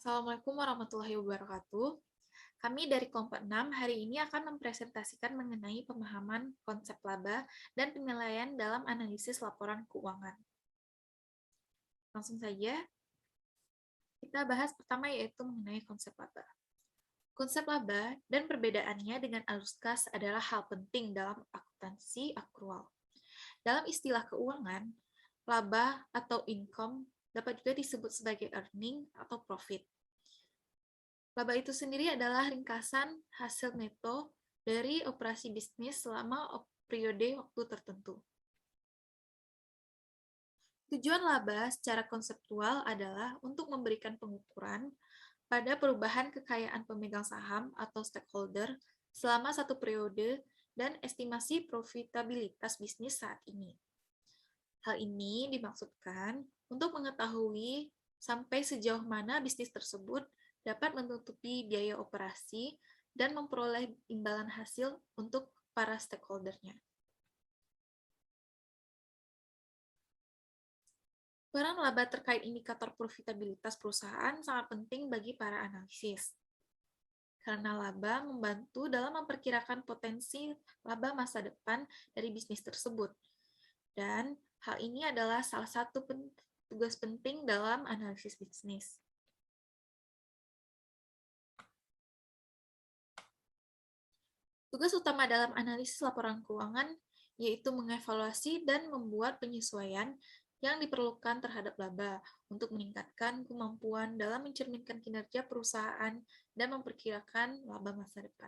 Assalamualaikum warahmatullahi wabarakatuh. Kami dari kelompok 6 hari ini akan mempresentasikan mengenai pemahaman konsep laba dan penilaian dalam analisis laporan keuangan. Langsung saja, kita bahas pertama yaitu mengenai konsep laba. Konsep laba dan perbedaannya dengan arus kas adalah hal penting dalam akuntansi akrual. Dalam istilah keuangan, laba atau income dapat juga disebut sebagai earning atau profit. Laba itu sendiri adalah ringkasan hasil neto dari operasi bisnis selama periode waktu tertentu. Tujuan laba secara konseptual adalah untuk memberikan pengukuran pada perubahan kekayaan pemegang saham atau stakeholder selama satu periode dan estimasi profitabilitas bisnis saat ini. Hal ini dimaksudkan untuk mengetahui sampai sejauh mana bisnis tersebut dapat menutupi biaya operasi dan memperoleh imbalan hasil untuk para stakeholder-nya. Peran laba terkait indikator profitabilitas perusahaan sangat penting bagi para analisis. Karena laba membantu dalam memperkirakan potensi laba masa depan dari bisnis tersebut. Dan hal ini adalah salah satu tugas penting dalam analisis bisnis. Tugas utama dalam analisis laporan keuangan yaitu mengevaluasi dan membuat penyesuaian yang diperlukan terhadap laba untuk meningkatkan kemampuan dalam mencerminkan kinerja perusahaan dan memperkirakan laba masa depan.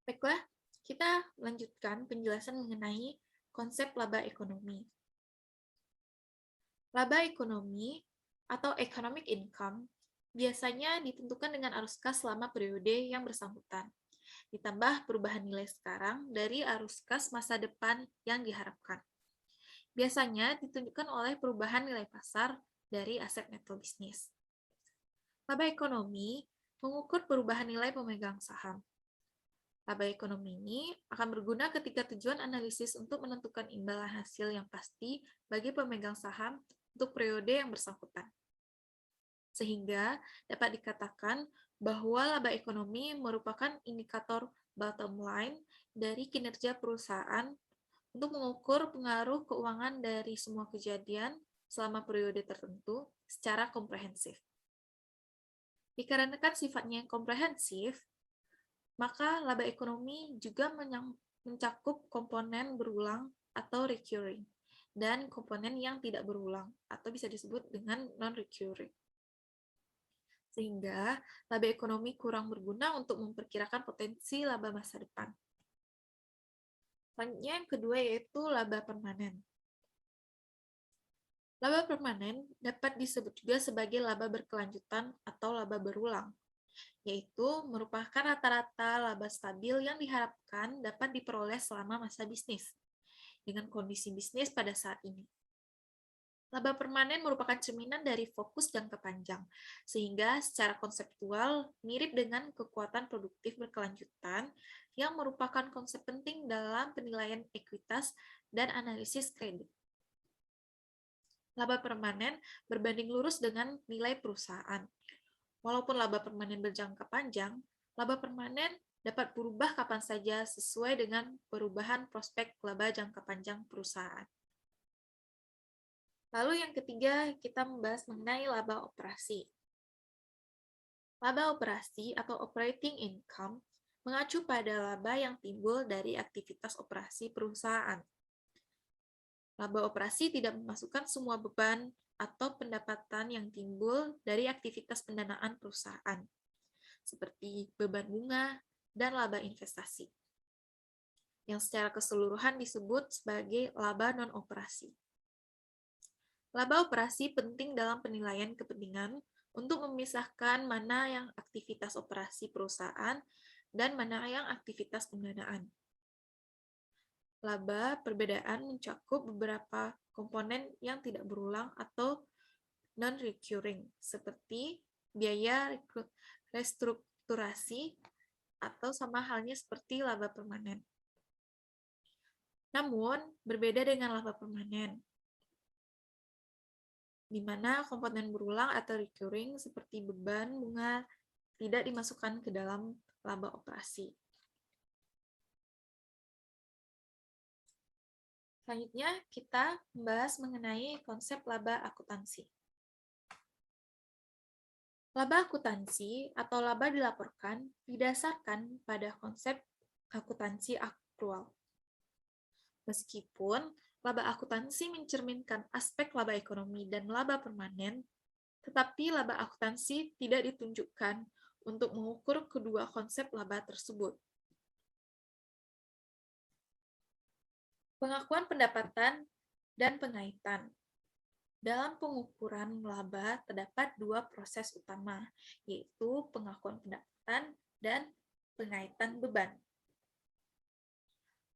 Baiklah, kita lanjutkan penjelasan mengenai konsep laba ekonomi. Laba ekonomi atau economic income biasanya ditentukan dengan arus kas selama periode yang bersangkutan, ditambah perubahan nilai sekarang dari arus kas masa depan yang diharapkan. Biasanya ditunjukkan oleh perubahan nilai pasar dari aset neto bisnis. Laba ekonomi mengukur perubahan nilai pemegang saham. Laba ekonomi ini akan berguna ketika tujuan analisis untuk menentukan imbalan hasil yang pasti bagi pemegang saham untuk periode yang bersangkutan. Sehingga dapat dikatakan bahwa laba ekonomi merupakan indikator bottom line dari kinerja perusahaan untuk mengukur pengaruh keuangan dari semua kejadian selama periode tertentu secara komprehensif. Dikarenakan sifatnya yang komprehensif, maka laba ekonomi juga mencakup komponen berulang atau recurring dan komponen yang tidak berulang atau bisa disebut dengan non-recurring. Sehingga laba ekonomi kurang berguna untuk memperkirakan potensi laba masa depan. Selanjutnya yang kedua yaitu laba permanen. Laba permanen dapat disebut juga sebagai laba berkelanjutan atau laba berulang, yaitu merupakan rata-rata laba stabil yang diharapkan dapat diperoleh selama masa bisnis, dengan kondisi bisnis pada saat ini. Laba permanen merupakan cerminan dari fokus jangka panjang, sehingga secara konseptual mirip dengan kekuatan produktif berkelanjutan yang merupakan konsep penting dalam penilaian ekuitas dan analisis kredit. Laba permanen berbanding lurus dengan nilai perusahaan. Walaupun laba permanen berjangka panjang, laba permanen dapat berubah kapan saja sesuai dengan perubahan prospek laba jangka panjang perusahaan. Lalu yang ketiga, kita membahas mengenai laba operasi. Laba operasi atau operating income mengacu pada laba yang timbul dari aktivitas operasi perusahaan. Laba operasi tidak memasukkan semua beban atau pendapatan yang timbul dari aktivitas pendanaan perusahaan, seperti beban bunga dan laba investasi, yang secara keseluruhan disebut sebagai laba non-operasi. Laba operasi penting dalam penilaian kepentingan untuk memisahkan mana yang aktivitas operasi perusahaan dan mana yang aktivitas pendanaan. Laba perbedaan mencakup beberapa komponen yang tidak berulang atau non-recurring, seperti biaya restrukturasi atau sama halnya seperti laba permanen. Namun, berbeda dengan laba permanen. di mana komponen berulang atau recurring seperti beban bunga tidak dimasukkan ke dalam laba operasi. Selanjutnya, kita membahas mengenai konsep laba akuntansi. Laba akuntansi atau laba dilaporkan didasarkan pada konsep akuntansi akrual. Meskipun laba akuntansi mencerminkan aspek laba ekonomi dan laba permanen, tetapi laba akuntansi tidak ditunjukkan untuk mengukur kedua konsep laba tersebut. Pengakuan pendapatan dan pengaitan. Dalam pengukuran laba terdapat dua proses utama, yaitu pengakuan pendapatan dan pengaitan beban.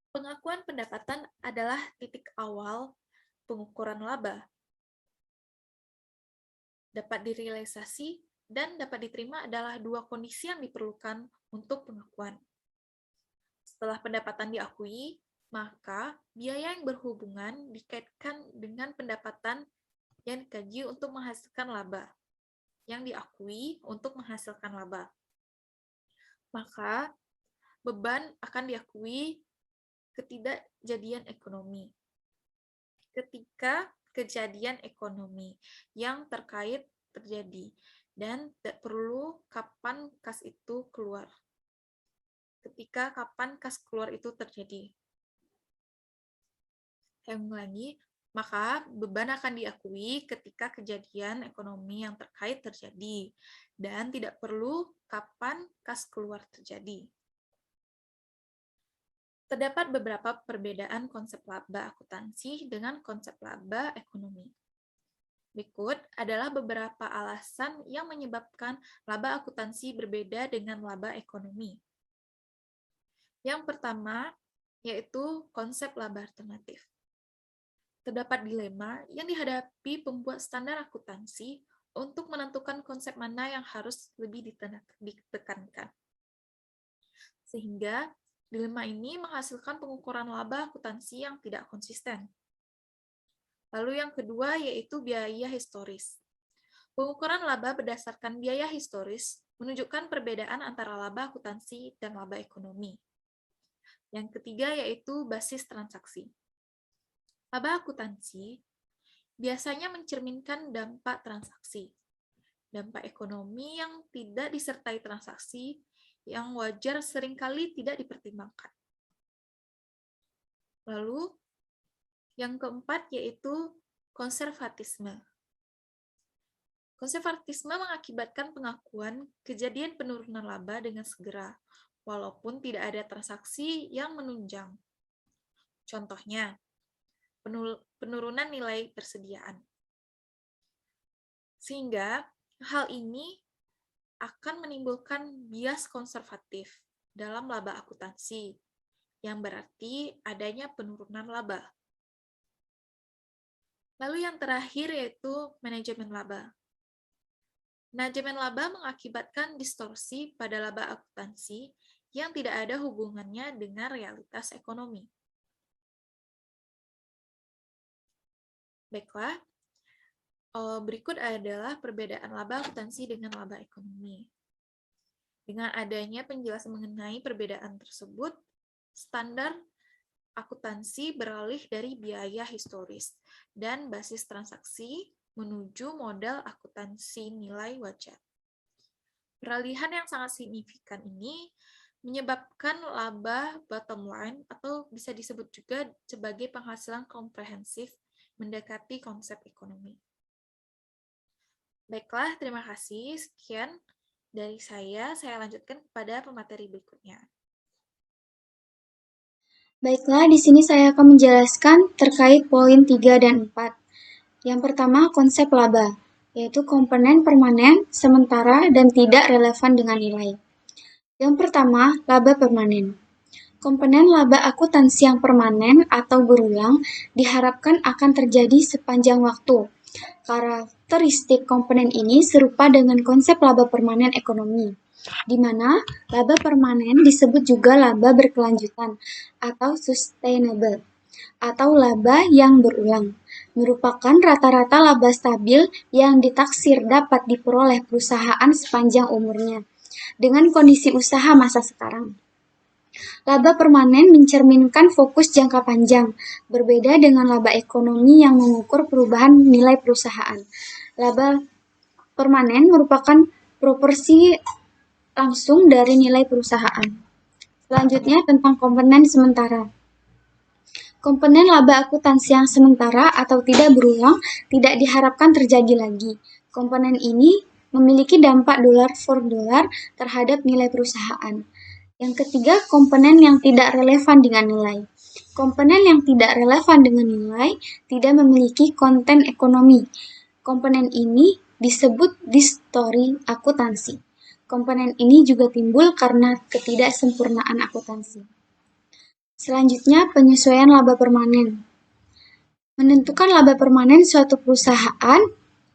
Pengakuan pendapatan adalah titik awal pengukuran laba. Dapat direalisasi dan dapat diterima adalah dua kondisi yang diperlukan untuk pengakuan. Setelah pendapatan diakui, maka biaya yang berhubungan dikaitkan dengan pendapatan yang dikaji untuk menghasilkan laba, yang diakui untuk menghasilkan laba. Maka, beban akan diakui ketidakjadian ekonomi. Ketika kejadian ekonomi yang terkait terjadi, dan tidak perlu kapan kas itu keluar. Ketika kapan kas keluar itu terjadi. Saya ulangi, maka beban akan diakui ketika kejadian ekonomi yang terkait terjadi, dan tidak perlu kapan kas keluar terjadi. Terdapat beberapa perbedaan konsep laba akuntansi dengan konsep laba ekonomi. Berikut adalah beberapa alasan yang menyebabkan laba akuntansi berbeda dengan laba ekonomi. Yang pertama, yaitu konsep laba alternatif. Terdapat dilema yang dihadapi pembuat standar akuntansi untuk menentukan konsep mana yang harus lebih ditekankan. Sehingga, dilema ini menghasilkan pengukuran laba akuntansi yang tidak konsisten. Lalu yang kedua yaitu biaya historis. Pengukuran laba berdasarkan biaya historis menunjukkan perbedaan antara laba akuntansi dan laba ekonomi. Yang ketiga yaitu basis transaksi. Laba akuntansi biasanya mencerminkan dampak transaksi. Dampak ekonomi yang tidak disertai transaksi yang wajar seringkali tidak dipertimbangkan. Lalu, yang keempat yaitu konservatisme. Konservatisme mengakibatkan pengakuan kejadian penurunan laba dengan segera, walaupun tidak ada transaksi yang menunjang. Contohnya, penurunan nilai persediaan. Sehingga, hal ini akan menimbulkan bias konservatif dalam laba akuntansi, yang berarti adanya penurunan laba. Lalu yang terakhir yaitu manajemen laba. Manajemen laba mengakibatkan distorsi pada laba akuntansi yang tidak ada hubungannya dengan realitas ekonomi. Baiklah, berikut adalah perbedaan laba akuntansi dengan laba ekonomi. Dengan adanya penjelasan mengenai perbedaan tersebut, standar akuntansi beralih dari biaya historis dan basis transaksi menuju model akuntansi nilai wajar. Peralihan yang sangat signifikan ini menyebabkan laba bottom line atau bisa disebut juga sebagai penghasilan komprehensif mendekati konsep ekonomi. Baiklah, terima kasih. Sekian dari saya lanjutkan kepada pemateri berikutnya. Baiklah, di sini saya akan menjelaskan terkait poin 3 dan 4. Yang pertama, konsep laba, yaitu komponen permanen, sementara, dan tidak relevan dengan nilai. Yang pertama, laba permanen. Komponen laba akuntansi yang permanen atau berulang diharapkan akan terjadi sepanjang waktu. Karakteristik komponen ini serupa dengan konsep laba permanen ekonomi, di mana laba permanen disebut juga laba berkelanjutan atau sustainable, atau laba yang berulang. merupakan rata-rata laba stabil yang ditaksir dapat diperoleh perusahaan sepanjang umurnya dengan kondisi usaha masa sekarang. Laba permanen mencerminkan fokus jangka panjang, berbeda dengan laba ekonomi yang mengukur perubahan nilai perusahaan. Laba permanen merupakan proporsi langsung dari nilai perusahaan. Selanjutnya tentang komponen sementara. Komponen laba akuntansi yang sementara atau tidak berulang tidak diharapkan terjadi lagi. Komponen ini memiliki dampak dolar for dolar terhadap nilai perusahaan. Yang ketiga, komponen yang tidak relevan dengan nilai. Komponen yang tidak relevan dengan nilai tidak memiliki konten ekonomi. Komponen ini disebut distori akuntansi. Komponen ini juga timbul karena ketidaksempurnaan akuntansi. Selanjutnya, penyesuaian laba permanen. Menentukan laba permanen suatu perusahaan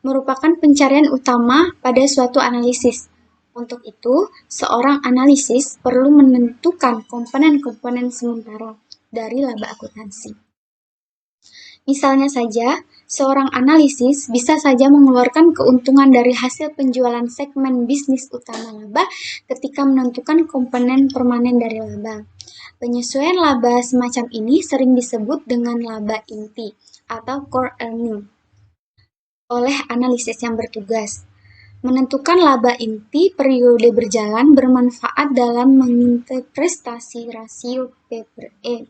merupakan pencarian utama pada suatu analisis. Untuk itu, seorang analisis perlu menentukan komponen-komponen sementara dari laba akuntansi. Misalnya saja, seorang analisis bisa saja mengeluarkan keuntungan dari hasil penjualan segmen bisnis utama laba ketika menentukan komponen permanen dari laba. Penyesuaian laba semacam ini sering disebut dengan laba inti atau core earning oleh analisis yang bertugas. Menentukan laba inti periode berjalan bermanfaat dalam menginterpretasi rasio P/E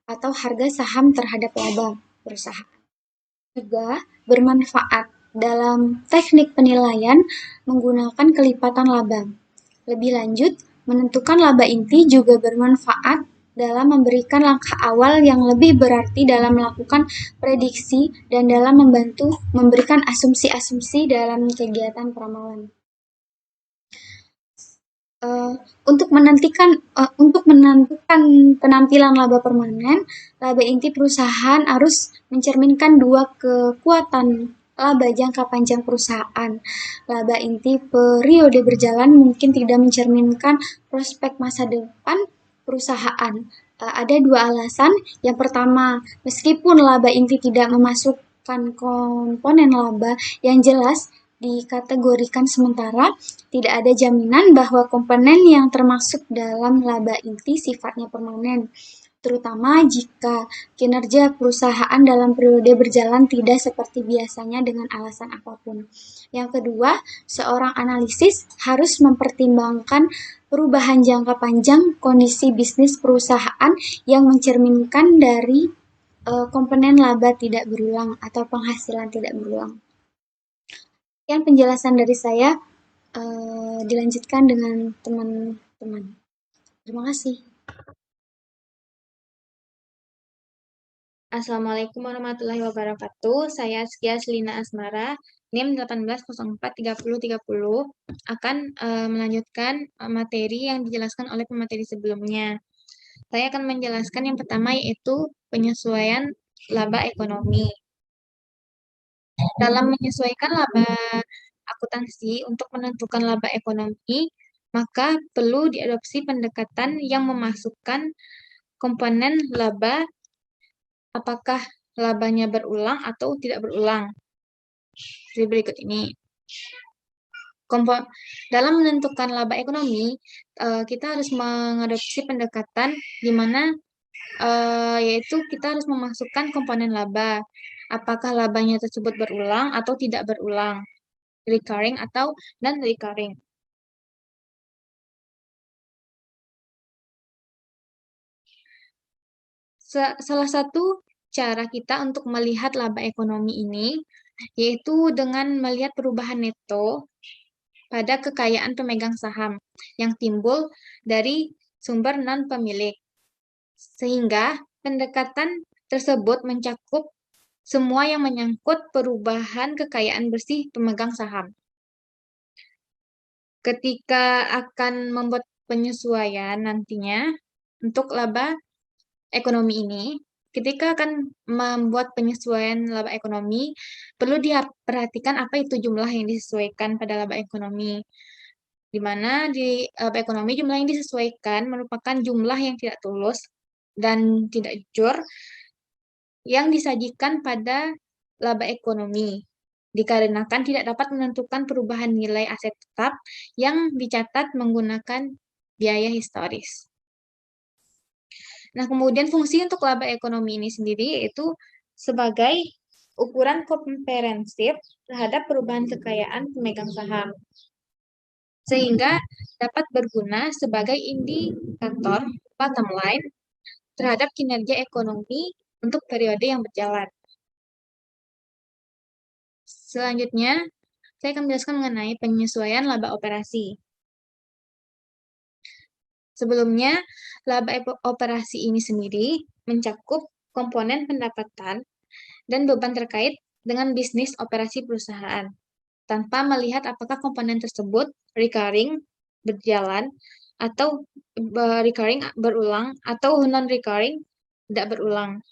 atau harga saham terhadap laba perusahaan. Juga bermanfaat dalam teknik penilaian menggunakan kelipatan laba. Lebih lanjut, menentukan laba inti juga bermanfaat dalam memberikan langkah awal yang lebih berarti dalam melakukan prediksi dan dalam membantu memberikan asumsi-asumsi dalam kegiatan peramalan. Untuk menentukan penampilan laba permanen, laba inti perusahaan harus mencerminkan dua kekuatan laba jangka panjang perusahaan. Laba inti periode berjalan mungkin tidak mencerminkan prospek masa depan perusahaan. Ada dua alasan. Yang pertama, meskipun laba inti tidak memasukkan komponen laba yang jelas dikategorikan sementara, tidak ada jaminan bahwa komponen yang termasuk dalam laba inti sifatnya permanen, terutama jika kinerja perusahaan dalam periode berjalan tidak seperti biasanya dengan alasan apapun. Yang kedua, seorang analisis harus mempertimbangkan perubahan jangka panjang kondisi bisnis perusahaan yang mencerminkan dari komponen laba tidak berulang atau penghasilan tidak berulang. Sekian penjelasan dari saya. Dilanjutkan dengan teman-teman. Terima kasih. Assalamualaikum warahmatullahi wabarakatuh. Saya Askia Selina Asmara, NIM 18043030 akan melanjutkan materi yang dijelaskan oleh pemateri sebelumnya. Saya akan menjelaskan yang pertama yaitu penyesuaian laba ekonomi. Dalam menyesuaikan laba akuntansi untuk menentukan laba ekonomi, maka perlu diadopsi pendekatan yang memasukkan komponen laba, apakah labanya berulang atau tidak berulang. Seperti berikut ini. Dalam menentukan laba ekonomi, kita harus mengadopsi pendekatan di mana yaitu kita harus memasukkan komponen laba. Apakah labanya tersebut berulang atau tidak berulang, recurring atau non-recurring. Salah satu cara kita untuk melihat laba ekonomi ini yaitu dengan melihat perubahan neto pada kekayaan pemegang saham yang timbul dari sumber non-pemilik. Sehingga pendekatan tersebut mencakup semua yang menyangkut perubahan kekayaan bersih pemegang saham. Ketika akan membuat penyesuaian nantinya untuk laba ekonomi ini, ketika akan membuat penyesuaian laba ekonomi, perlu diperhatikan apa itu jumlah yang disesuaikan pada laba ekonomi. Di mana di laba ekonomi jumlah yang disesuaikan merupakan jumlah yang tidak tulus dan tidak jujur yang disajikan pada laba ekonomi, dikarenakan tidak dapat menentukan perubahan nilai aset tetap yang dicatat menggunakan biaya historis. Nah, kemudian fungsi untuk laba ekonomi ini sendiri yaitu sebagai ukuran komprehensif terhadap perubahan kekayaan pemegang saham, sehingga dapat berguna sebagai indikator bottom line terhadap kinerja ekonomi untuk periode yang berjalan. Selanjutnya, saya akan menjelaskan mengenai penyesuaian laba operasi. Sebelumnya, laba operasi ini sendiri mencakup komponen pendapatan dan beban terkait dengan bisnis operasi perusahaan, tanpa melihat apakah komponen tersebut recurring, berjalan, atau recurring berulang, atau non-recurring tidak berulang.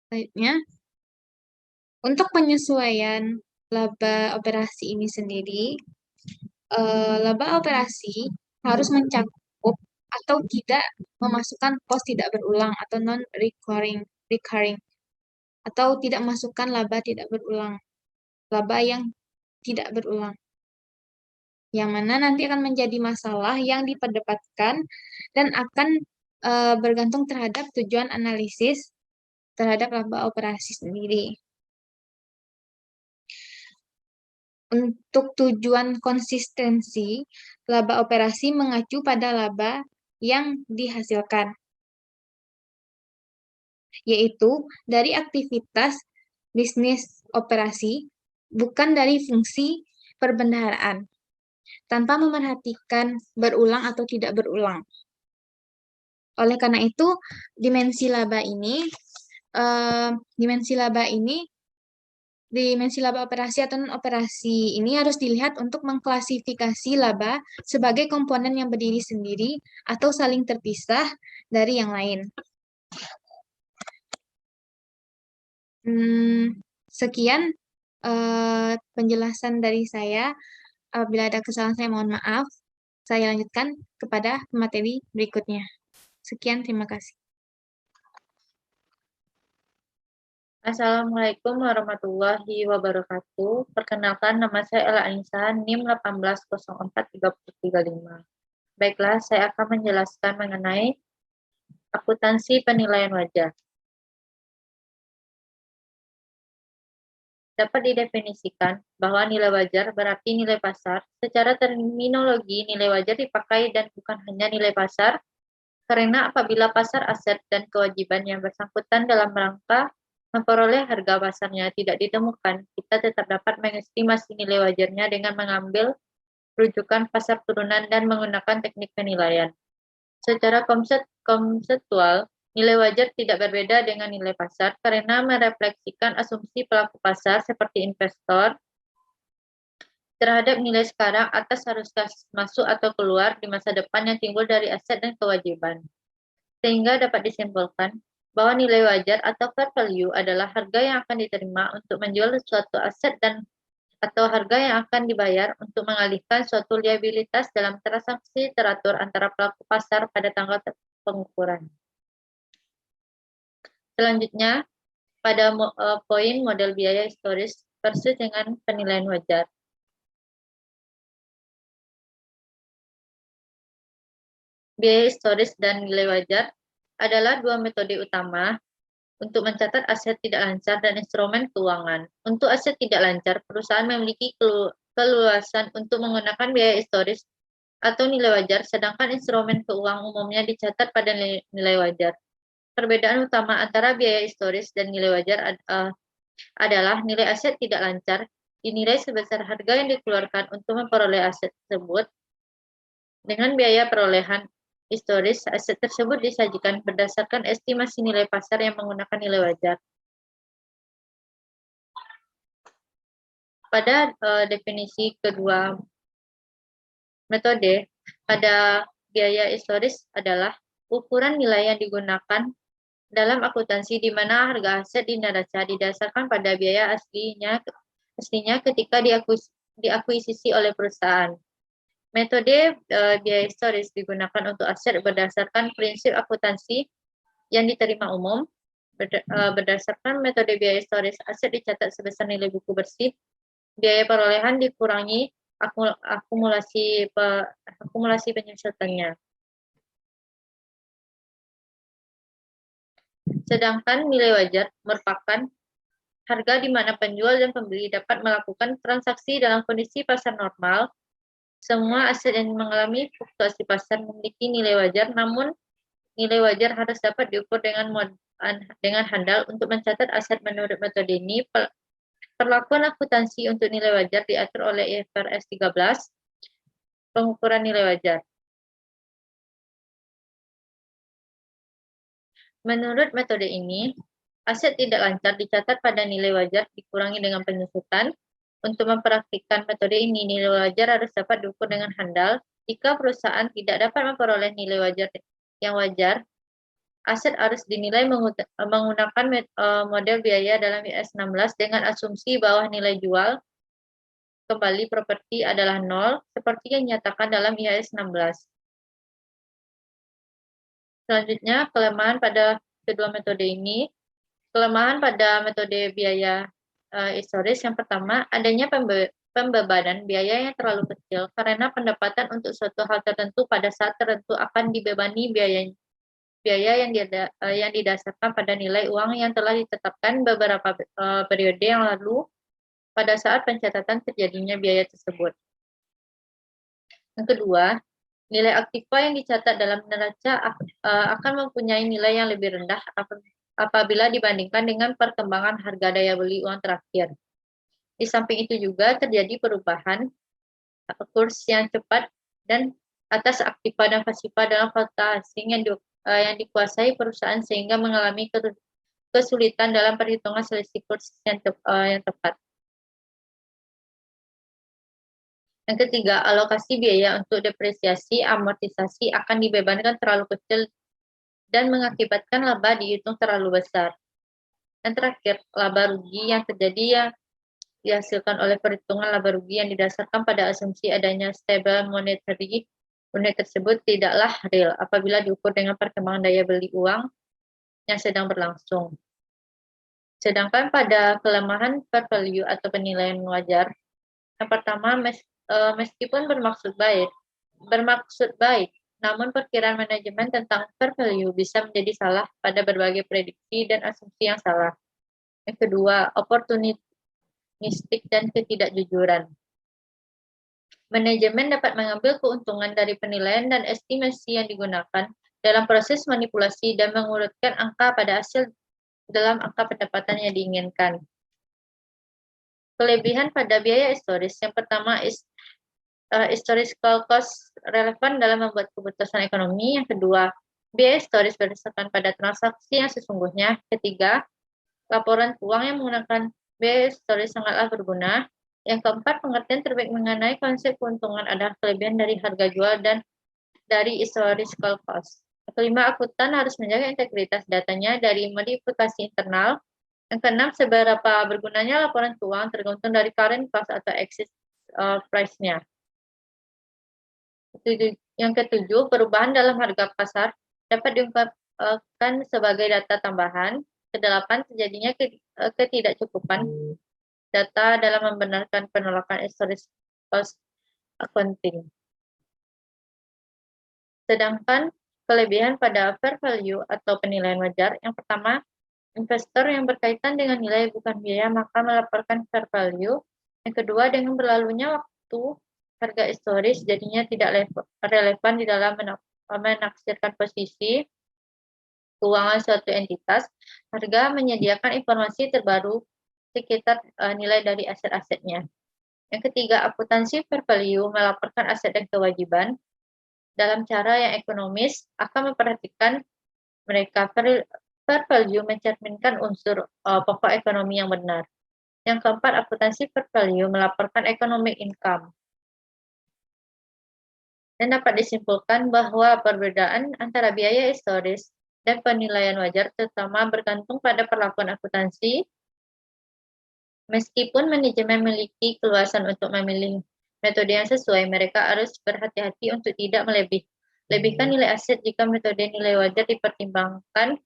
Selanjutnya, untuk penyesuaian laba operasi ini sendiri, laba operasi harus mencakup atau tidak memasukkan pos tidak berulang atau non-recurring, atau tidak masukkan laba tidak berulang, laba yang tidak berulang, yang mana nanti akan menjadi masalah yang diperdebatkan dan akan bergantung terhadap tujuan analisis terhadap laba operasi sendiri. Untuk tujuan konsistensi, laba operasi mengacu pada laba yang dihasilkan, yaitu dari aktivitas bisnis operasi, bukan dari fungsi perbendaharaan, tanpa memerhatikan berulang atau tidak berulang. Oleh karena itu, dimensi laba operasi atau non-operasi ini harus dilihat untuk mengklasifikasi laba sebagai komponen yang berdiri sendiri atau saling terpisah dari yang lain. Sekian penjelasan dari saya. Apabila ada kesalahan saya mohon maaf. Saya lanjutkan kepada materi berikutnya. Sekian, terima kasih. Assalamualaikum warahmatullahi wabarakatuh. Perkenalkan, nama saya Ella Anissa, NIM 18043335. Baiklah, saya akan menjelaskan mengenai akuntansi penilaian wajar. Dapat didefinisikan bahwa nilai wajar berarti nilai pasar. Secara terminologi, nilai wajar dipakai dan bukan hanya nilai pasar, karena apabila pasar aset dan kewajiban yang bersangkutan dalam rangka memperoleh harga pasarnya tidak ditemukan, kita tetap dapat mengestimasi nilai wajarnya dengan mengambil rujukan pasar turunan dan menggunakan teknik penilaian. Secara konseptual, nilai wajar tidak berbeda dengan nilai pasar karena merefleksikan asumsi pelaku pasar seperti investor terhadap nilai sekarang atas arus kas masuk atau keluar di masa depan yang timbul dari aset dan kewajiban. Sehingga dapat disimpulkan bahwa nilai wajar atau fair value adalah harga yang akan diterima untuk menjual suatu aset dan atau harga yang akan dibayar untuk mengalihkan suatu liabilitas dalam transaksi teratur antara pelaku pasar pada tanggal pengukuran. Selanjutnya, pada poin model biaya historis versus dengan penilaian wajar. Biaya historis dan nilai wajar adalah dua metode utama untuk mencatat aset tidak lancar dan instrumen keuangan. Untuk aset tidak lancar, perusahaan memiliki keluasan untuk menggunakan biaya historis atau nilai wajar, sedangkan instrumen keuangan umumnya dicatat pada nilai wajar. Perbedaan utama antara biaya historis dan nilai wajar adalah nilai aset tidak lancar dinilai sebesar harga yang dikeluarkan untuk memperoleh aset tersebut. Dengan biaya perolehan historis, aset tersebut disajikan berdasarkan estimasi nilai pasar yang menggunakan nilai wajar. Pada definisi kedua metode, pada biaya historis adalah ukuran nilai yang digunakan dalam akuntansi di mana harga aset di neraca didasarkan pada biaya aslinya ketika diakuisisi oleh perusahaan. Metode biaya historis digunakan untuk aset berdasarkan prinsip akuntansi yang diterima umum, Berdasarkan metode biaya historis, aset dicatat sebesar nilai buku bersih, biaya perolehan dikurangi akumulasi penyusutannya. Sedangkan nilai wajar merupakan harga di mana penjual dan pembeli dapat melakukan transaksi dalam kondisi pasar normal. Semua aset yang mengalami fluktuasi pasar memiliki nilai wajar, namun nilai wajar harus dapat diukur dengan handal. Untuk mencatat aset menurut metode ini, perlakuan akuntansi untuk nilai wajar diatur oleh IFRS 13, pengukuran nilai wajar. Menurut metode ini, aset tidak lancar dicatat pada nilai wajar dikurangi dengan penyusutan. Untuk mempraktikkan metode ini, nilai wajar harus dapat diukur dengan handal. Jika perusahaan tidak dapat memperoleh nilai wajar yang wajar, aset harus dinilai menggunakan model biaya dalam IAS 16 dengan asumsi bahwa nilai jual kembali properti adalah nol, seperti yang dinyatakan dalam IAS 16. Selanjutnya, kelemahan pada kedua metode ini. Kelemahan pada metode biaya historis yang pertama, adanya pembebanan biaya yang terlalu kecil karena pendapatan untuk suatu hal tertentu pada saat tertentu akan dibebani biaya yang didasarkan pada nilai uang yang telah ditetapkan beberapa periode yang lalu pada saat pencatatan terjadinya biaya tersebut. Yang kedua, nilai aktiva yang dicatat dalam neraca akan mempunyai nilai yang lebih rendah apabila dibandingkan dengan perkembangan harga daya beli uang terakhir. Di samping itu juga terjadi perubahan kurs yang cepat dan atas aktiva dan pasiva dalam valuta asing yang dikuasai perusahaan sehingga mengalami kesulitan dalam perhitungan selisih kurs yang tepat. Yang ketiga, alokasi biaya untuk depresiasi amortisasi akan dibebankan terlalu kecil dan mengakibatkan laba dihitung terlalu besar. Yang terakhir, laba rugi yang terjadi dihasilkan oleh perhitungan laba rugi yang didasarkan pada asumsi adanya stable monetary unit tersebut tidaklah real apabila diukur dengan perkembangan daya beli uang yang sedang berlangsung. Sedangkan pada kelemahan fair value atau penilaian wajar, yang pertama, meskipun bermaksud baik, namun perkiraan manajemen tentang fair value bisa menjadi salah pada berbagai prediksi dan asumsi yang salah. Yang kedua, opportunistik dan ketidakjujuran. Manajemen dapat mengambil keuntungan dari penilaian dan estimasi yang digunakan dalam proses manipulasi dan mengurutkan angka pada hasil dalam angka pendapatan yang diinginkan. Kelebihan pada biaya historis. Yang pertama, historical cost relevan dalam membuat keputusan ekonomi. Yang kedua, biaya historis berdasarkan pada transaksi yang sesungguhnya. Ketiga, laporan keuangan yang menggunakan biaya historis sangatlah berguna. Yang keempat, pengertian terbaik mengenai konsep keuntungan adalah kelebihan dari harga jual dan dari historical cost. Kelima, akuntan harus menjaga integritas datanya dari modifikasi internal. Yang keenam, seberapa bergunanya laporan keuangan tergantung dari current cost atau exit price-nya. Yang ketujuh, perubahan dalam harga pasar dapat diungkapkan sebagai data tambahan. Kedelapan, terjadinya ketidakcukupan data dalam membenarkan penolakan historis cost accounting. Sedangkan kelebihan pada fair value atau penilaian wajar, yang pertama, investor yang berkaitan dengan nilai bukan biaya maka melaporkan fair value. Yang kedua, dengan berlalunya waktu, harga historis jadinya tidak relevan di dalam menaksirkan posisi keuangan suatu entitas. Harga menyediakan informasi terbaru sekitar nilai dari aset-asetnya. Yang ketiga, akuntansi fair value melaporkan aset dan kewajiban dalam cara yang ekonomis akan memperhatikan mereka. Fair value mencerminkan unsur pokok ekonomi yang benar. Yang keempat, akuntansi fair value melaporkan economic income. Dan dapat disimpulkan bahwa perbedaan antara biaya historis dan penilaian wajar terutama bergantung pada perlakuan akuntansi. Meskipun manajemen memiliki keluasan untuk memilih metode yang sesuai, mereka harus berhati-hati untuk tidak melebihkan nilai aset jika metode nilai wajar dipertimbangkan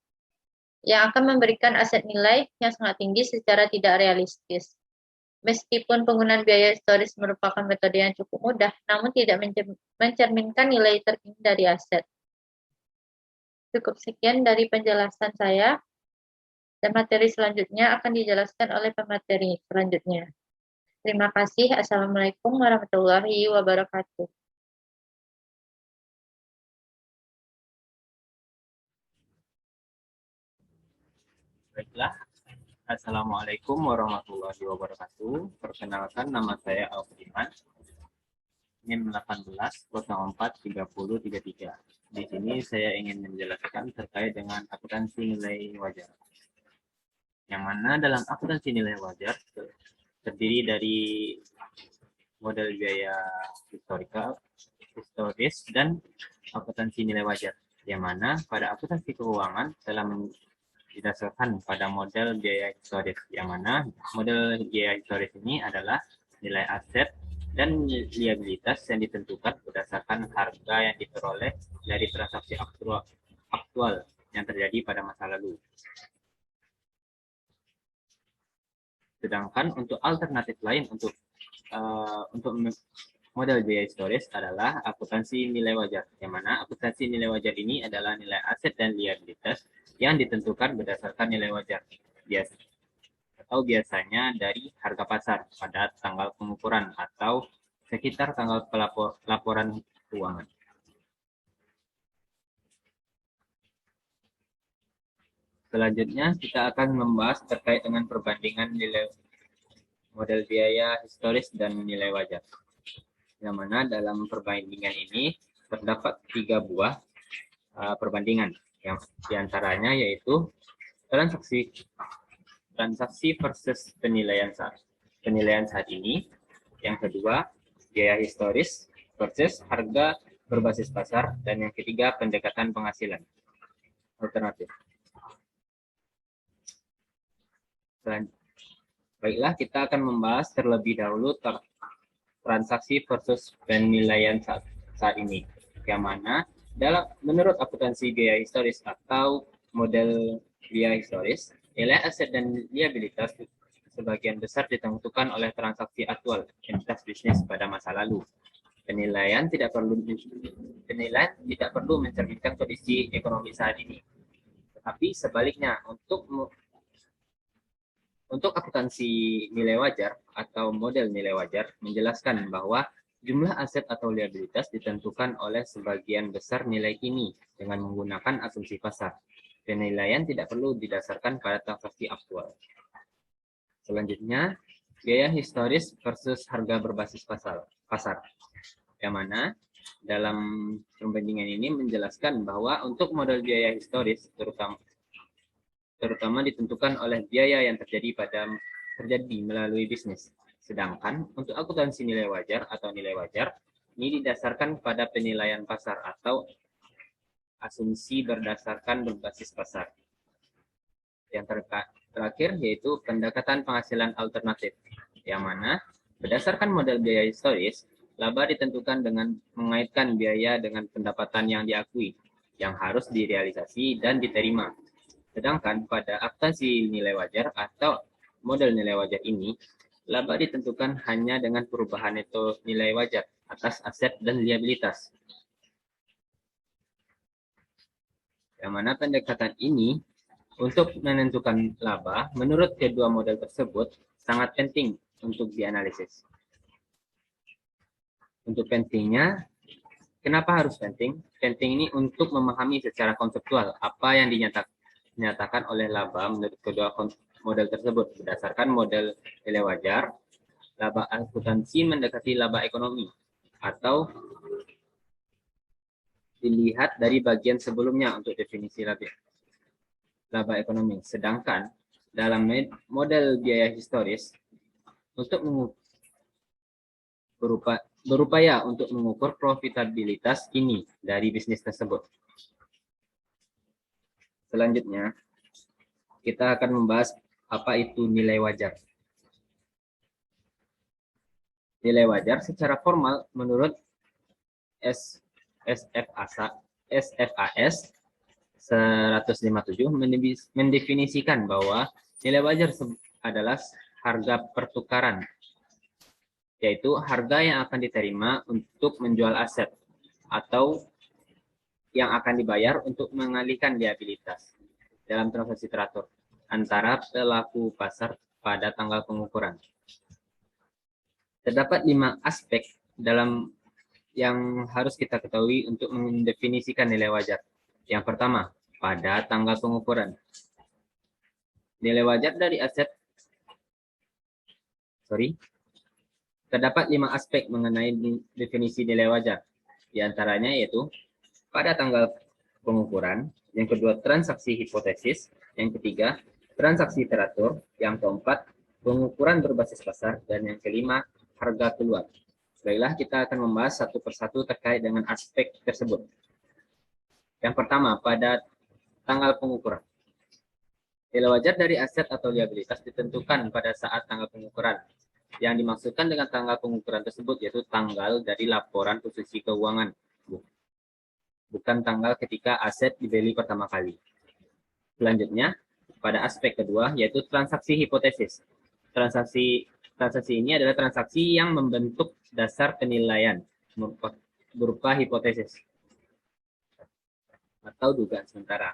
yang akan memberikan aset nilai yang sangat tinggi secara tidak realistis. Meskipun penggunaan biaya historis merupakan metode yang cukup mudah, namun tidak mencerminkan nilai terkini dari aset. Cukup sekian dari penjelasan saya, dan materi selanjutnya akan dijelaskan oleh pemateri selanjutnya. Terima kasih. Assalamualaikum warahmatullahi wabarakatuh. Baiklah, Assalamualaikum warahmatullahi wabarakatuh. Perkenalkan, nama saya Alfiman, NIM 18043033. Di sini saya ingin menjelaskan terkait dengan akuntansi nilai wajar. Yang mana dalam akuntansi nilai wajar terdiri dari model biaya historis, dan akuntansi nilai wajar. Yang mana pada akuntansi keuangan telah didasarkan pada model biaya historis, yang mana model biaya historis ini adalah nilai aset dan liabilitas yang ditentukan berdasarkan harga yang diperoleh dari transaksi aktual yang terjadi pada masa lalu. Sedangkan untuk alternatif lain untuk model biaya historis adalah akuntansi nilai wajar, yang mana akuntansi nilai wajar ini adalah nilai aset dan liabilitas yang ditentukan berdasarkan nilai wajar biasanya dari harga pasar pada tanggal pengukuran atau sekitar tanggal pelaporan keuangan. Selanjutnya kita akan membahas terkait dengan perbandingan nilai model biaya historis dan nilai wajar. Yang mana dalam perbandingan ini terdapat 3 buah perbandingan, yang diantaranya yaitu transaksi versus penilaian saat ini. Yang kedua, biaya historis versus harga berbasis pasar, dan yang ketiga, pendekatan penghasilan alternatif. Baiklah, kita akan membahas terlebih dahulu transaksi versus penilaian saat ini, yang mana menurut akuntansi biaya historis atau model biaya historis, nilai aset dan liabilitas sebagian besar ditentukan oleh transaksi aktual entitas bisnis pada masa lalu. Penilaian tidak perlu mencerminkan kondisi ekonomi saat ini. Tetapi sebaliknya, untuk akuntansi nilai wajar atau model nilai wajar menjelaskan bahwa jumlah aset atau liabilitas ditentukan oleh sebagian besar nilai kini dengan menggunakan asumsi pasar. Penilaian tidak perlu didasarkan pada transaksi aktual. Selanjutnya, biaya historis versus harga berbasis pasar. Yang mana dalam perbandingan ini menjelaskan bahwa untuk model biaya historis terutama ditentukan oleh biaya yang terjadi melalui bisnis. Sedangkan untuk akuntansi nilai wajar atau nilai wajar ini didasarkan pada penilaian pasar atau asumsi berdasarkan berbasis pasar. Yang terakhir yaitu pendekatan penghasilan alternatif, yang mana berdasarkan model biaya historis, laba ditentukan dengan mengaitkan biaya dengan pendapatan yang diakui, yang harus direalisasi dan diterima. Sedangkan pada akuntansi nilai wajar atau model nilai wajar ini, laba ditentukan hanya dengan perubahan neto nilai wajar atas aset dan liabilitas. Yang mana pendekatan ini untuk menentukan laba menurut kedua model tersebut sangat penting untuk dianalisis. Untuk pentingnya, kenapa harus penting? Penting ini untuk memahami secara konseptual apa yang dinyatakan oleh laba menurut kedua model tersebut. Berdasarkan model nilai wajar, laba akuntansi mendekati laba ekonomi atau dilihat dari bagian sebelumnya untuk definisi laba ekonomi. Sedangkan dalam model biaya historis untuk berupaya untuk mengukur profitabilitas kini dari bisnis tersebut. Selanjutnya, kita akan membahas apa itu nilai wajar. Nilai wajar secara formal menurut SFAS 157 mendefinisikan bahwa nilai wajar adalah harga pertukaran, yaitu harga yang akan diterima untuk menjual aset atau yang akan dibayar untuk mengalihkan liabilitas dalam transaksi teratur antara pelaku pasar pada tanggal pengukuran. Terdapat 5 aspek dalam yang harus kita ketahui untuk mendefinisikan nilai wajar. Yang pertama, pada tanggal pengukuran. Nilai wajar dari aset terdapat 5 aspek mengenai definisi nilai wajar. Di antaranya yaitu pada tanggal pengukuran, yang kedua transaksi hipotesis, yang ketiga transaksi teratur, yang keempat pengukuran berbasis pasar, dan yang kelima harga keluar. Baiklah, kita akan membahas satu persatu terkait dengan aspek tersebut. Yang pertama, pada tanggal pengukuran. Nilai wajar dari aset atau liabilitas ditentukan pada saat tanggal pengukuran. Yang dimaksudkan dengan tanggal pengukuran tersebut yaitu tanggal dari laporan posisi keuangan, bukan tanggal ketika aset dibeli pertama kali. Selanjutnya, pada aspek kedua yaitu transaksi hipotesis. Transaksi ini adalah transaksi yang membentuk dasar penilaian berupa hipotesis atau dugaan sementara.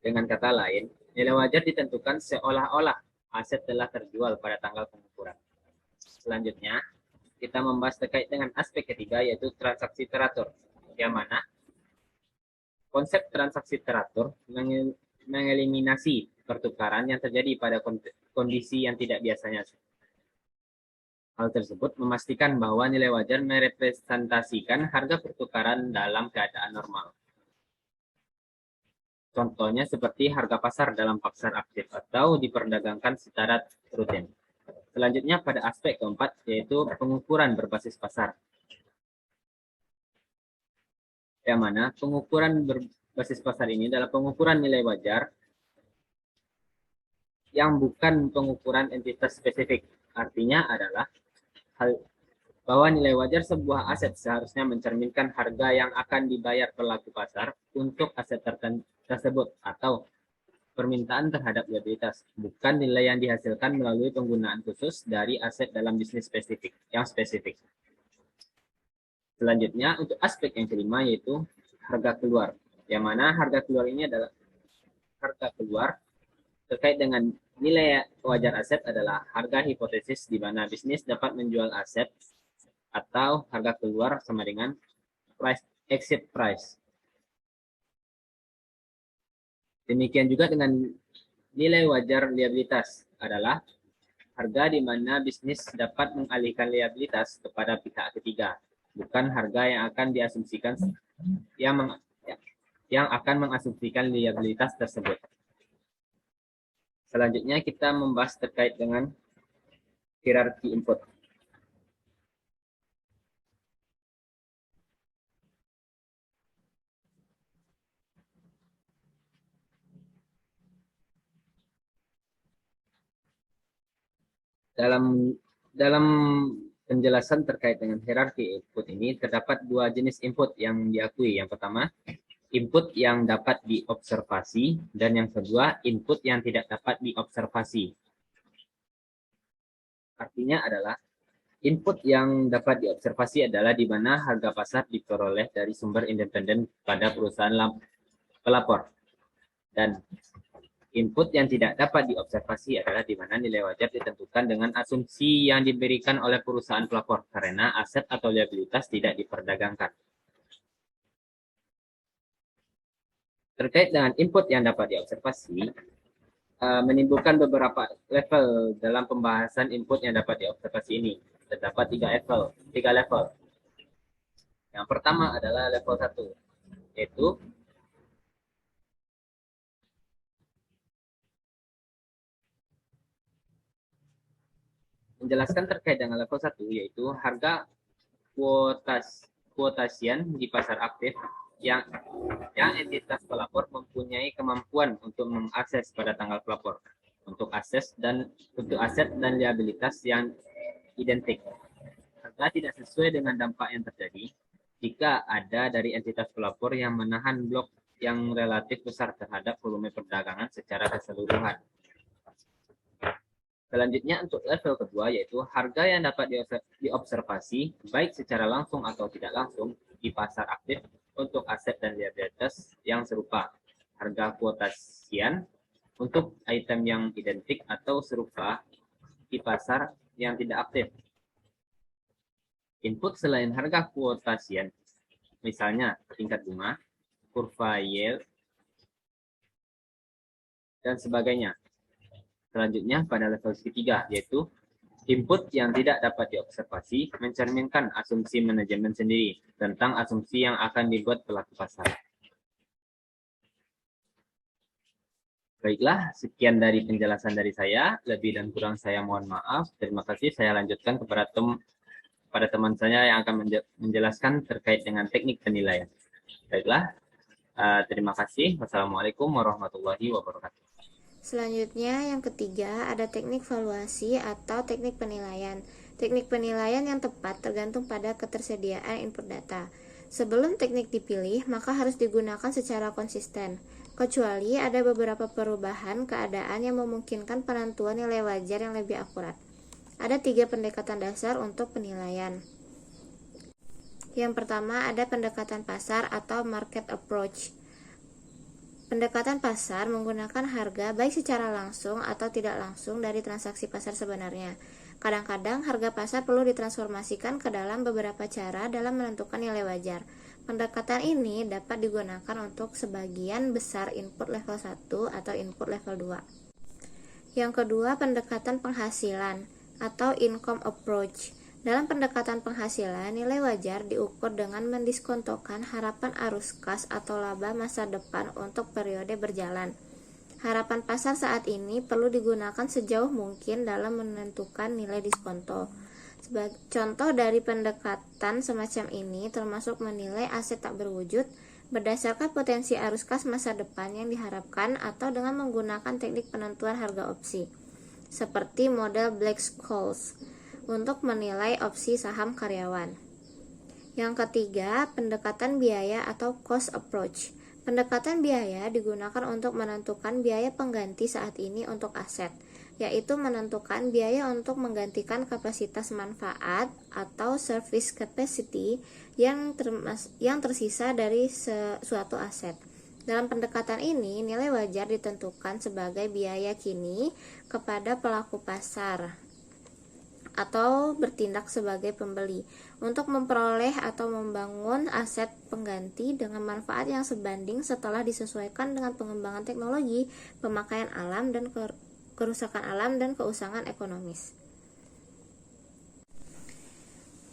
Dengan kata lain, nilai wajar ditentukan seolah-olah aset telah terjual pada tanggal pengukuran. Selanjutnya, kita membahas terkait dengan aspek ketiga yaitu transaksi teratur, yang mana konsep transaksi teratur mengeliminasi pertukaran yang terjadi pada kondisi yang tidak biasanya. Hal tersebut memastikan bahwa nilai wajar merepresentasikan harga pertukaran dalam keadaan normal. Contohnya seperti harga pasar dalam pasar aktif atau diperdagangkan secara rutin. Selanjutnya pada aspek keempat yaitu pengukuran berbasis pasar. Yang mana pengukuran berbasis pasar ini adalah pengukuran nilai wajar yang bukan pengukuran entitas spesifik. Artinya adalah bahwa nilai wajar sebuah aset seharusnya mencerminkan harga yang akan dibayar pelaku pasar untuk aset tersebut atau permintaan terhadap liabilitas, bukan nilai yang dihasilkan melalui penggunaan khusus dari aset dalam bisnis yang spesifik. Selanjutnya, untuk aspek yang kelima yaitu harga keluar, yang mana harga keluar ini adalah harga keluar terkait dengan nilai wajar aset adalah harga hipotesis di mana bisnis dapat menjual aset atau harga keluar sama dengan exit price. Demikian juga dengan nilai wajar liabilitas adalah harga di mana bisnis dapat mengalihkan liabilitas kepada pihak ketiga, bukan harga yang akan diasumsikan yang akan mengasumsikan liabilitas tersebut. Selanjutnya kita membahas terkait dengan hierarki input. Dalam penjelasan terkait dengan hierarki input ini terdapat 2 jenis input yang diakui. Yang pertama, input yang dapat diobservasi, dan yang kedua, input yang tidak dapat diobservasi. Artinya adalah input yang dapat diobservasi adalah di mana harga pasar diperoleh dari sumber independen pada perusahaan pelapor. Dan input yang tidak dapat diobservasi adalah di mana nilai wajar ditentukan dengan asumsi yang diberikan oleh perusahaan pelapor karena aset atau liabilitas tidak diperdagangkan. Terkait dengan input yang dapat diobservasi, menimbulkan beberapa level dalam pembahasan input yang dapat diobservasi ini. Terdapat 3 level. Yang pertama adalah level 1, yaitu menjelaskan terkait dengan level 1, yaitu harga kuotasian di pasar aktif yang entitas pelapor mempunyai kemampuan untuk mengakses pada tanggal pelapor untuk aset dan liabilitas yang identik. Harga tidak sesuai dengan dampak yang terjadi jika ada dari entitas pelapor yang menahan blok yang relatif besar terhadap volume perdagangan secara keseluruhan. Selanjutnya untuk level kedua yaitu harga yang dapat diobservasi baik secara langsung atau tidak langsung di pasar aktif untuk aset dan liabilitas yang serupa. Harga kuota sekian untuk item yang identik atau serupa di pasar yang tidak aktif. Input selain harga kuota sekian, misalnya tingkat bunga, kurva yield, dan sebagainya. Selanjutnya pada level ketiga, yaitu input yang tidak dapat diobservasi mencerminkan asumsi manajemen sendiri tentang asumsi yang akan dibuat pelaku pasar. Baiklah, sekian dari penjelasan dari saya. Lebih dan kurang saya mohon maaf. Terima kasih. Saya lanjutkan kepada teman saya yang akan menjelaskan terkait dengan teknik penilaian. Baiklah, terima kasih. Wassalamualaikum warahmatullahi wabarakatuh. Selanjutnya, yang ketiga, ada teknik valuasi atau teknik penilaian. Teknik penilaian yang tepat tergantung pada ketersediaan input data. Sebelum teknik dipilih, maka harus digunakan secara konsisten, kecuali ada beberapa perubahan keadaan yang memungkinkan penentuan nilai wajar yang lebih akurat. Ada 3 pendekatan dasar untuk penilaian. Yang pertama, ada pendekatan pasar atau market approach. Pendekatan pasar menggunakan harga baik secara langsung atau tidak langsung dari transaksi pasar sebenarnya. Kadang-kadang harga pasar perlu ditransformasikan ke dalam beberapa cara dalam menentukan nilai wajar. Pendekatan ini dapat digunakan untuk sebagian besar input level 1 atau input level 2. Yang kedua, pendekatan penghasilan atau income approach. Dalam pendekatan penghasilan, nilai wajar diukur dengan mendiskontokan harapan arus kas atau laba masa depan untuk periode berjalan. Harapan pasar saat ini perlu digunakan sejauh mungkin dalam menentukan nilai diskonto. Sebagai contoh dari pendekatan semacam ini termasuk menilai aset tak berwujud berdasarkan potensi arus kas masa depan yang diharapkan atau dengan menggunakan teknik penentuan harga opsi, seperti model Black-Scholes untuk menilai opsi saham karyawan. Yang ketiga, pendekatan biaya atau cost approach. Pendekatan biaya digunakan untuk menentukan biaya pengganti saat ini untuk aset, yaitu menentukan biaya untuk menggantikan kapasitas manfaat atau service capacity yang tersisa dari suatu aset. Dalam pendekatan ini, nilai wajar ditentukan sebagai biaya kini kepada pelaku pasar atau bertindak sebagai pembeli untuk memperoleh atau membangun aset pengganti dengan manfaat yang sebanding setelah disesuaikan dengan pengembangan teknologi, pemakaian alam dan kerusakan alam dan keusangan ekonomis.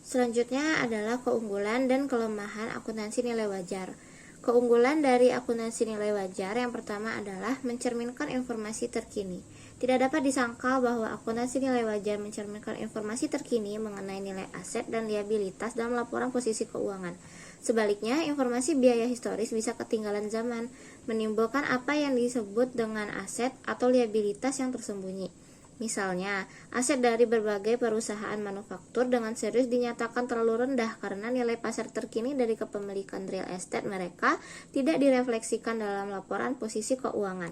Selanjutnya adalah keunggulan dan kelemahan akuntansi nilai wajar. Keunggulan dari akuntansi nilai wajar yang pertama adalah mencerminkan informasi terkini. Tidak dapat disangkal bahwa akuntansi nilai wajar mencerminkan informasi terkini mengenai nilai aset dan liabilitas dalam laporan posisi keuangan. Sebaliknya, informasi biaya historis bisa ketinggalan zaman, menimbulkan apa yang disebut dengan aset atau liabilitas yang tersembunyi. Misalnya, aset dari berbagai perusahaan manufaktur dengan serius dinyatakan terlalu rendah karena nilai pasar terkini dari kepemilikan real estate mereka tidak direfleksikan dalam laporan posisi keuangan.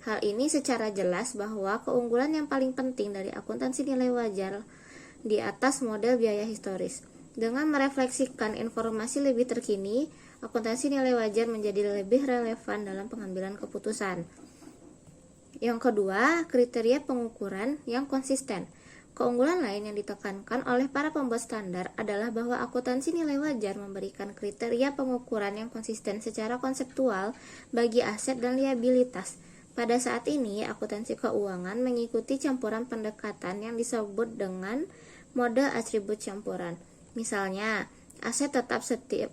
Hal ini secara jelas bahwa keunggulan yang paling penting dari akuntansi nilai wajar di atas model biaya historis. Dengan merefleksikan informasi lebih terkini, akuntansi nilai wajar menjadi lebih relevan dalam pengambilan keputusan. Yang kedua, kriteria pengukuran yang konsisten. Keunggulan lain yang ditekankan oleh para pembuat standar adalah bahwa akuntansi nilai wajar memberikan kriteria pengukuran yang konsisten secara konseptual bagi aset dan liabilitas. Pada saat ini, akuntansi keuangan mengikuti campuran pendekatan yang disebut dengan model atribut campuran. Misalnya, aset tetap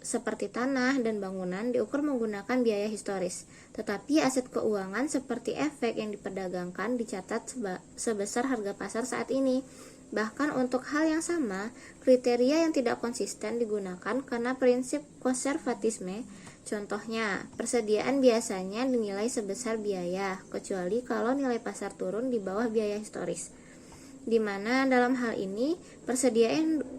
seperti tanah dan bangunan diukur menggunakan biaya historis, tetapi aset keuangan seperti efek yang diperdagangkan dicatat sebesar harga pasar saat ini. Bahkan untuk hal yang sama, kriteria yang tidak konsisten digunakan karena prinsip konservatisme. Contohnya, persediaan biasanya dinilai sebesar biaya, kecuali kalau nilai pasar turun di bawah biaya historis, di mana dalam hal ini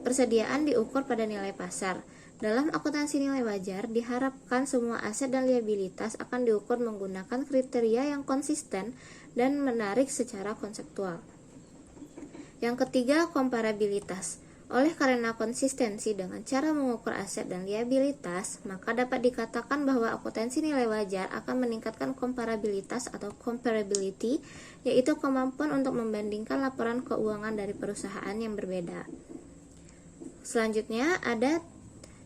persediaan diukur pada nilai pasar. Dalam akuntansi nilai wajar, diharapkan semua aset dan liabilitas akan diukur menggunakan kriteria yang konsisten dan menarik secara konseptual. Yang ketiga, komparabilitas. Oleh karena konsistensi dengan cara mengukur aset dan liabilitas, maka dapat dikatakan bahwa akuntansi nilai wajar akan meningkatkan komparabilitas atau comparability, yaitu kemampuan untuk membandingkan laporan keuangan dari perusahaan yang berbeda. Selanjutnya,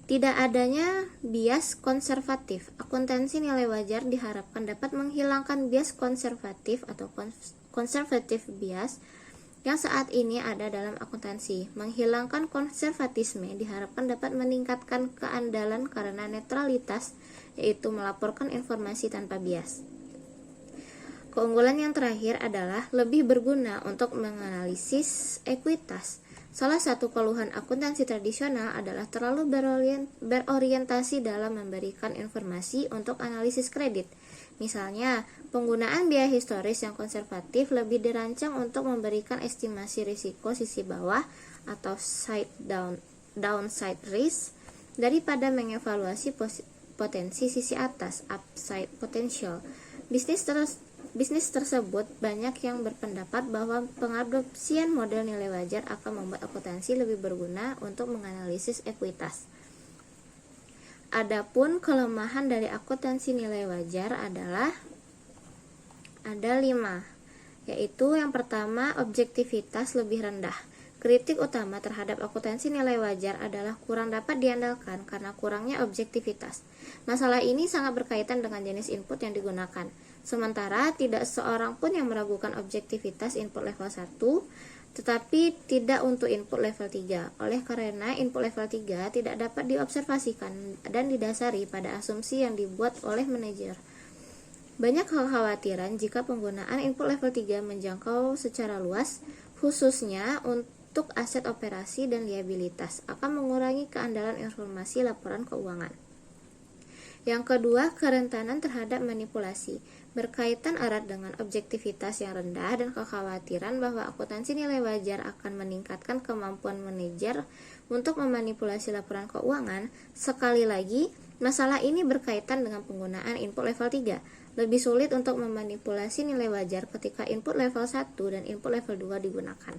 tidak adanya bias konservatif. Akuntansi nilai wajar diharapkan dapat menghilangkan bias konservatif atau conservative bias yang saat ini ada dalam akuntansi. Menghilangkan konservatisme diharapkan dapat meningkatkan keandalan karena netralitas, yaitu melaporkan informasi tanpa bias. Keunggulan yang terakhir adalah lebih berguna untuk menganalisis ekuitas. Salah satu keluhan akuntansi tradisional adalah terlalu berorientasi dalam memberikan informasi untuk analisis kredit. Misalnya, penggunaan biaya historis yang konservatif lebih dirancang untuk memberikan estimasi risiko sisi bawah atau downside risk daripada mengevaluasi potensi sisi atas upside potential. Bisnis tersebut banyak yang berpendapat bahwa pengadopsian model nilai wajar akan membuat akuntansi lebih berguna untuk menganalisis ekuitas. Adapun kelemahan dari akuntansi nilai wajar ada 5, yaitu yang pertama, objektivitas lebih rendah. Kritik utama terhadap akuntansi nilai wajar adalah kurang dapat diandalkan karena kurangnya objektivitas. Masalah ini sangat berkaitan dengan jenis input yang digunakan. Sementara tidak seorang pun yang meragukan objektivitas input level 1, tetapi tidak untuk input level 3. Oleh karena input level 3 tidak dapat diobservasikan dan didasari pada asumsi yang dibuat oleh manajer. Banyak kekhawatiran jika penggunaan input level 3 menjangkau secara luas, khususnya untuk aset operasi dan liabilitas, akan mengurangi keandalan informasi laporan keuangan. Yang kedua, kerentanan terhadap manipulasi. Berkaitan erat dengan objektivitas yang rendah dan kekhawatiran bahwa akuntansi nilai wajar akan meningkatkan kemampuan manajer untuk memanipulasi laporan keuangan. Sekali lagi, masalah ini berkaitan dengan penggunaan input level 3. Lebih sulit untuk memanipulasi nilai wajar ketika input level 1 dan input level 2 digunakan.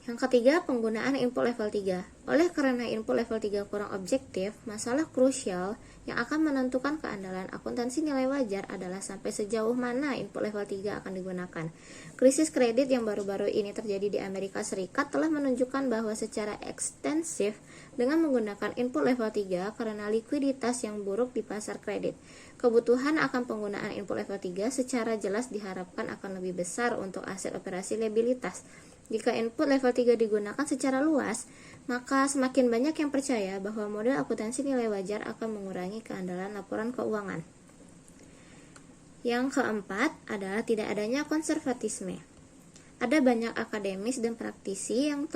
Yang ketiga, penggunaan input level 3. Oleh karena input level 3 kurang objektif, masalah krusial yang akan menentukan keandalan akuntansi nilai wajar adalah sampai sejauh mana input level 3 akan digunakan. Krisis kredit yang baru-baru ini terjadi di Amerika Serikat telah menunjukkan bahwa secara ekstensif dengan menggunakan input level 3 karena likuiditas yang buruk di pasar kredit. Kebutuhan akan penggunaan input level 3 secara jelas diharapkan akan lebih besar untuk aset operasi liabilitas. Jika input level 3 digunakan secara luas, maka semakin banyak yang percaya bahwa model akuntansi nilai wajar akan mengurangi keandalan laporan keuangan. Yang keempat adalah tidak adanya konservatisme. Ada banyak akademis dan praktisi yang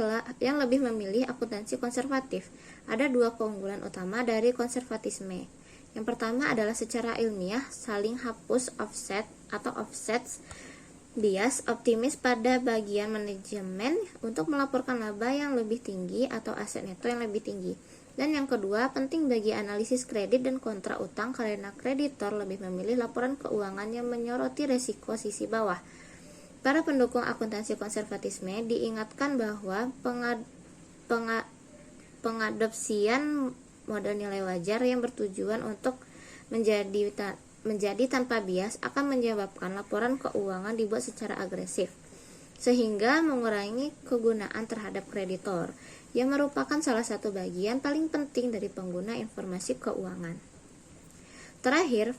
lebih memilih akuntansi konservatif. Ada 2 keunggulan utama dari konservatisme. Yang pertama adalah secara ilmiah, saling hapus offsets bias optimis pada bagian manajemen untuk melaporkan laba yang lebih tinggi atau aset neto yang lebih tinggi. Dan yang kedua, penting bagi analisis kredit dan kontra utang karena kreditor lebih memilih laporan keuangan yang menyoroti resiko sisi bawah. Para pendukung akuntansi konservatisme diingatkan bahwa pengadopsian model nilai wajar yang bertujuan untuk menjadi tanpa bias akan menyebabkan laporan keuangan dibuat secara agresif, sehingga mengurangi kegunaan terhadap kreditor, yang merupakan salah satu bagian paling penting dari pengguna informasi keuangan. Terakhir,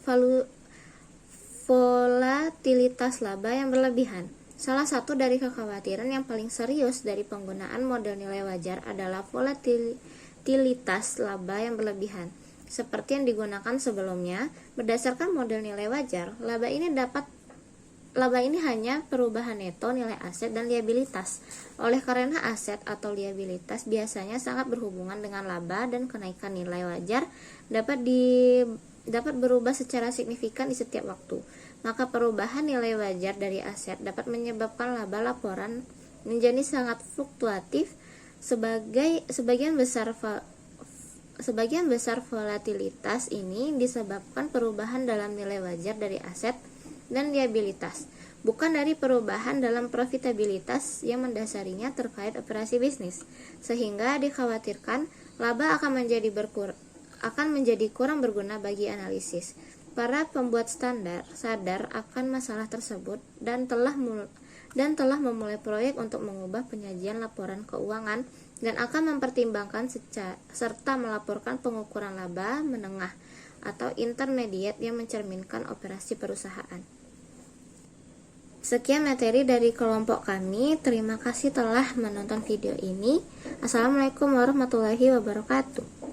volatilitas laba yang berlebihan. Salah satu dari kekhawatiran yang paling serius dari penggunaan model nilai wajar adalah volatilitas laba yang berlebihan. Seperti yang digunakan sebelumnya, berdasarkan model nilai wajar, laba ini hanya perubahan neto nilai aset dan liabilitas. Oleh karena aset atau liabilitas biasanya sangat berhubungan dengan laba dan kenaikan nilai wajar dapat berubah secara signifikan di setiap waktu. Maka perubahan nilai wajar dari aset dapat menyebabkan laba laporan menjadi sangat fluktuatif. Sebagian besar Sebagian besar volatilitas ini disebabkan perubahan dalam nilai wajar dari aset dan liabilitas, bukan dari perubahan dalam profitabilitas yang mendasarinya terkait operasi bisnis, sehingga dikhawatirkan laba akan menjadi kurang berguna bagi analisis. Para pembuat standar sadar akan masalah tersebut dan telah memulai proyek untuk mengubah penyajian laporan keuangan dan akan mempertimbangkan serta melaporkan pengukuran laba menengah atau intermediate yang mencerminkan operasi perusahaan. Sekian materi dari kelompok kami. Terima kasih telah menonton video ini. Assalamualaikum warahmatullahi wabarakatuh.